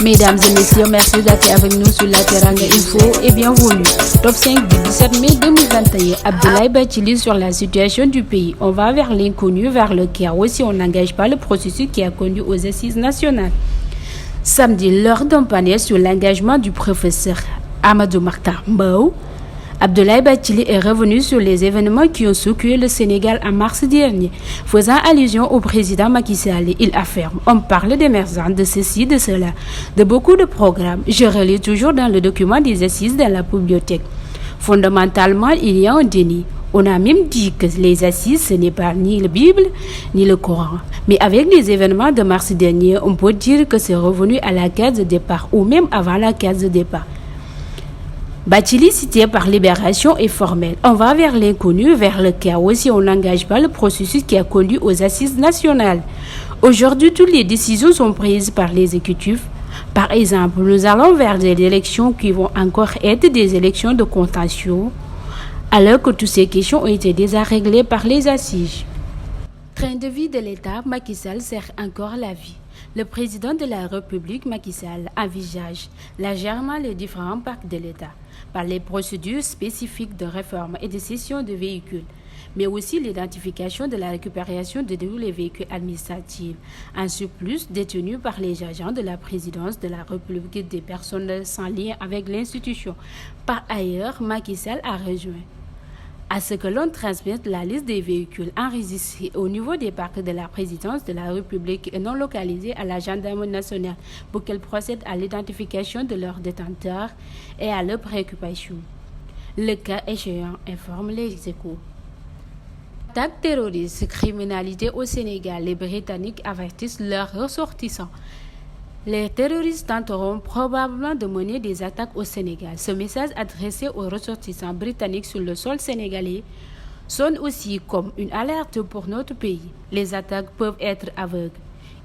Mesdames et messieurs, merci d'être avec nous sur la Teranga Info et bienvenue. Top 5 du 17 mai 2021. Abdoulaye Bathily sur la situation du pays. On va vers l'inconnu, vers le chaos si on n'engage pas le processus qui a conduit aux assises nationales. Samedi, lors d'un panel sur l'engagement du professeur Amadou Mahtar Mbow, Abdoulaye Bathily est revenu sur les événements qui ont secoué le Sénégal en mars dernier. Faisant allusion au président Macky Sall, il affirme: on parle d'émergence, de ceci, de cela, de beaucoup de programmes. Je relis toujours dans le document des assises dans la bibliothèque. Fondamentalement, il y a un déni. On a même dit que les assises, ce n'est pas ni la Bible, ni le Coran. Mais avec les événements de mars dernier, on peut dire que c'est revenu à la case de départ, ou même avant la case de départ. Bathily, cité par Libération, est formel. On va vers l'inconnu, vers le chaos si on n'engage pas le processus qui a conduit aux assises nationales. Aujourd'hui, toutes les décisions sont prises par l'exécutif. Par exemple, nous allons vers des élections qui vont encore être des élections de contention, alors que toutes ces questions ont été déjà réglées par les assises. Train de vie de l'État, Macky Sall sert encore la vie. Le président de la République, Macky Sall, envisage largement les différents parcs de l'État par les procédures spécifiques de réforme et de cession de véhicules, mais aussi l'identification de la récupération de tous les véhicules administratifs, en surplus détenus par les agents de la présidence de la République des personnes sans lien avec l'institution. Par ailleurs, Macky Sall a rejoint à ce que l'on transmette la liste des véhicules enregistrés au niveau des parcs de la présidence de la République et non localisés à la gendarmerie nationale pour qu'elle procède à l'identification de leurs détenteurs et à leur préoccupation. Le cas échéant, informe les Échos. Attaque terroriste, criminalité au Sénégal, les Britanniques avertissent leurs ressortissants. Les terroristes tenteront probablement de mener des attaques au Sénégal. Ce message adressé aux ressortissants britanniques sur le sol sénégalais sonne aussi comme une alerte pour notre pays. Les attaques peuvent être aveugles,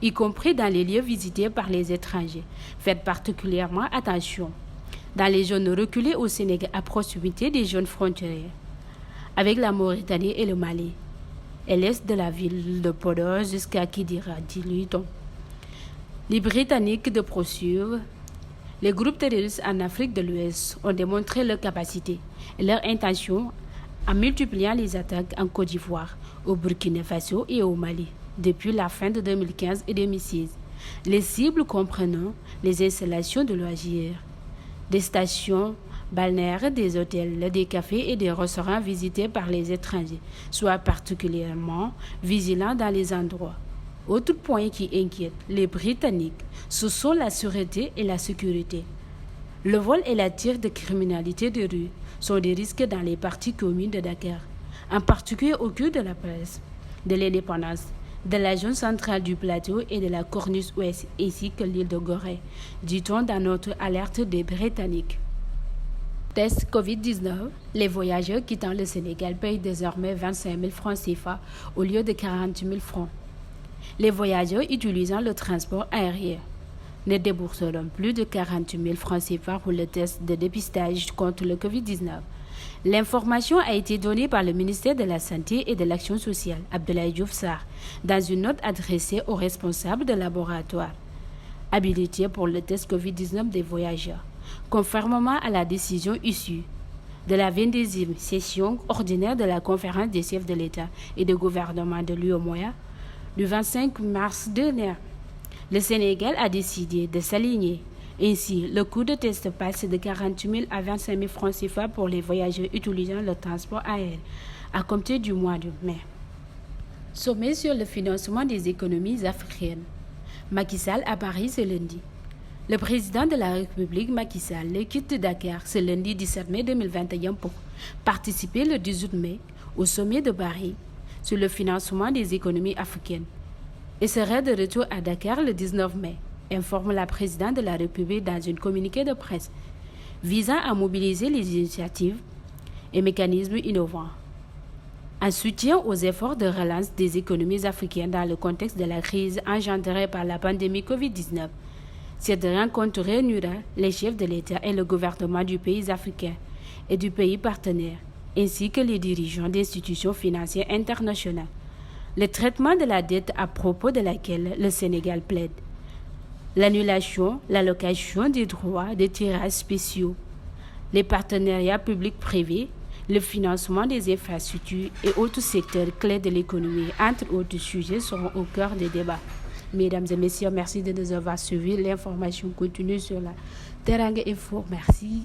y compris dans les lieux visités par les étrangers. Faites particulièrement attention dans les zones reculées au Sénégal à proximité des zones frontières avec la Mauritanie et le Mali, et l'est de la ville de Podor jusqu'à Kidira, dit-on. Les Britanniques de poursuivre. Les groupes terroristes en Afrique de l'Ouest ont démontré leur capacité et leur intention en multipliant les attaques en Côte d'Ivoire, au Burkina Faso et au Mali depuis la fin de 2015 et 2016. Les cibles comprenant les installations de loisirs, des stations balnéaires, des hôtels, des cafés et des restaurants visités par les étrangers, soient particulièrement vigilants dans les endroits. Autre point qui inquiète les Britanniques, ce sont la sûreté et la sécurité. Le vol et la tire de criminalité de rue sont des risques dans les parties communes de Dakar, en particulier au cœur de la place, de l'indépendance, de la zone centrale du plateau et de la corniche ouest, ainsi que l'île de Gorée, dit-on dans notre alerte des Britanniques. Test Covid-19, les voyageurs quittant le Sénégal payent désormais 25 000 francs CFA au lieu de 40 000 francs. Les voyageurs utilisant le transport aérien ne débourseront plus de 40 000 francs CFA pour le test de dépistage contre le Covid-19. L'information a été donnée par le ministère de la Santé et de l'Action sociale, Abdoulaye Diouf Sarr, dans une note adressée aux responsables de laboratoire habilités pour le test Covid-19 des voyageurs, conformément à la décision issue de la 22e session ordinaire de la conférence des chefs de l'État et de gouvernement de l'UEMOA, du 25 mars dernier. Le Sénégal a décidé de s'aligner. Ainsi, le coût de test passe de 40 000 à 25 000 francs CFA pour les voyageurs utilisant le transport aérien à compter du mois de mai. Sommet sur le financement des économies africaines. Macky Sall à Paris ce lundi. Le président de la République, Macky Sall, quitte Dakar ce lundi 17 mai 2021 pour participer le 18 mai au sommet de Paris sur le financement des économies africaines et serait de retour à Dakar le 19 mai, informe la présidente de la République dans un communiqué de presse visant à mobiliser les initiatives et mécanismes innovants en soutien aux efforts de relance des économies africaines dans le contexte de la crise engendrée par la pandémie Covid-19. Cette rencontre réunira les chefs de l'État et le gouvernement du pays africain et du pays partenaire, ainsi que les dirigeants d'institutions financières internationales. Le traitement de la dette à propos de laquelle le Sénégal plaide l'annulation, l'allocation des droits des tirages spéciaux, les partenariats publics-privés, le financement des infrastructures et autres secteurs clés de l'économie, entre autres sujets, seront au cœur des débats. Mesdames et messieurs, merci de nous avoir suivis. L'information continue sur la Teranga Info. Merci.